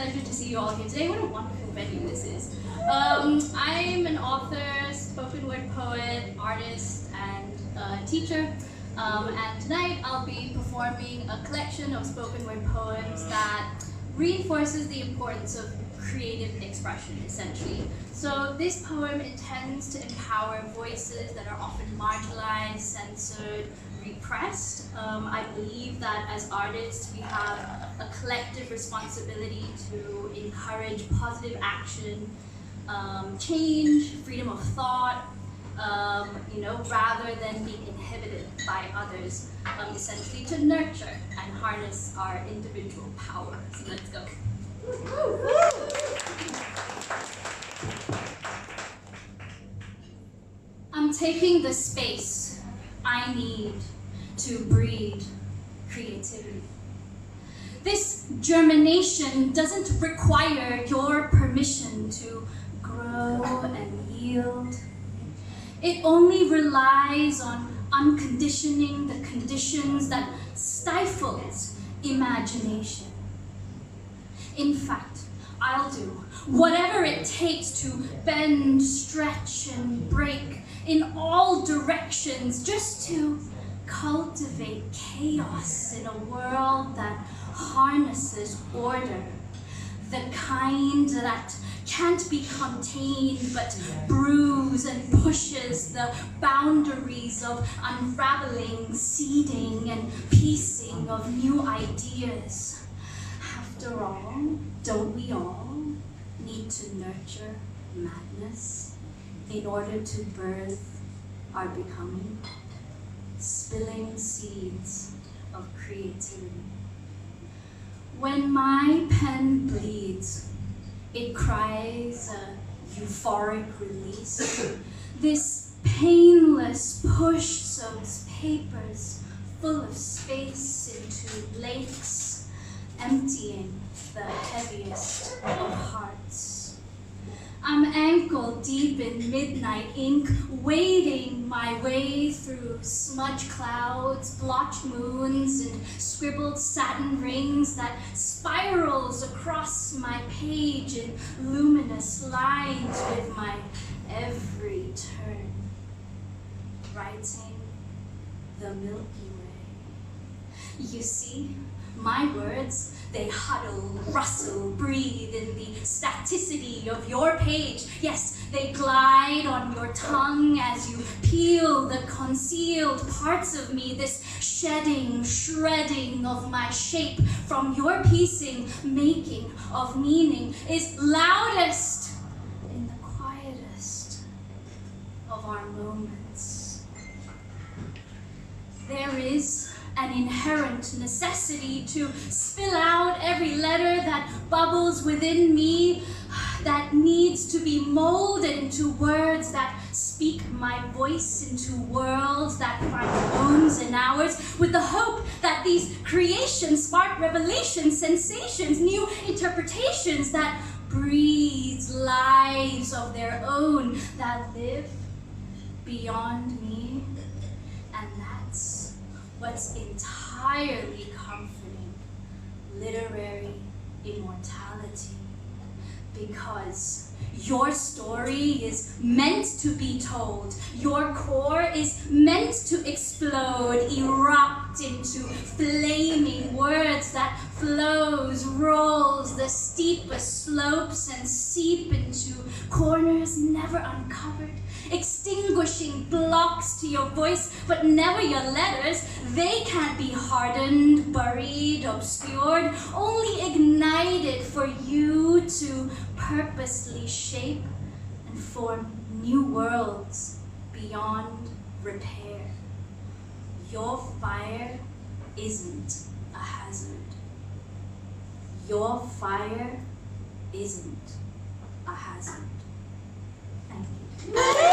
pleasure to see you all here today. What a wonderful venue this is. I'm an author, spoken word poet, artist, and teacher. And tonight I'll be performing a collection of spoken word poems that reinforces the importance of creative expression, essentially. So this poem intends to empower voices that are often marginalized, censored, repressed. I believe that as artists we have a collective responsibility to encourage positive action, change, freedom of thought, rather than being inhibited by others, essentially to nurture and harness our individual power. So let's go. I'm taking the space I need to breed creativity. This germination doesn't require your permission to grow and yield. It only relies on unconditioning the conditions that stifles imagination. In fact, I'll do whatever it takes to bend, stretch, and break in all directions just to cultivate chaos in a world that harnesses order, the kind that can't be contained but brews and pushes the boundaries of unraveling, seeding, and piecing of new ideas. After all, don't we all need to nurture madness in order to birth our becoming, spilling seeds of creativity? When my pen bleeds, it cries a euphoric release. This painless push soaks papers full of space into lakes, emptying the heaviest of hearts. I'm ankle deep in midnight ink, wading my way through smudge clouds, blotched moons, and scribbled satin rings that spirals across my page in luminous lines with my every turn, writing the Milky Way. You see, my words, they huddle, rustle, breathe in the staticity of your page. Yes, they glide on your tongue as you peel the concealed parts of me, this shedding, shredding of my shape from your piecing, making of meaning is loudest in the quietest of our moments. There is an inherent necessity to spill out every letter that bubbles within me, that needs to be molded into words that speak my voice into worlds that find homes in ours, with the hope that these creations spark revelations, sensations, new interpretations that breathe lives of their own, that live beyond me. And that's what's entirely comforting, literary immortality. Because your story is meant to be told. Your core is meant to explode, erupt into flaming words that flows, rolls the steepest slopes and seep into corners never uncovered, extinguishing blocks to your voice, but never your letters. They can't be hardened, buried, obscured, only ignited for you to purposely shape and form new worlds beyond repair. Your fire isn't a hazard. Your fire isn't a hazard. Thank you.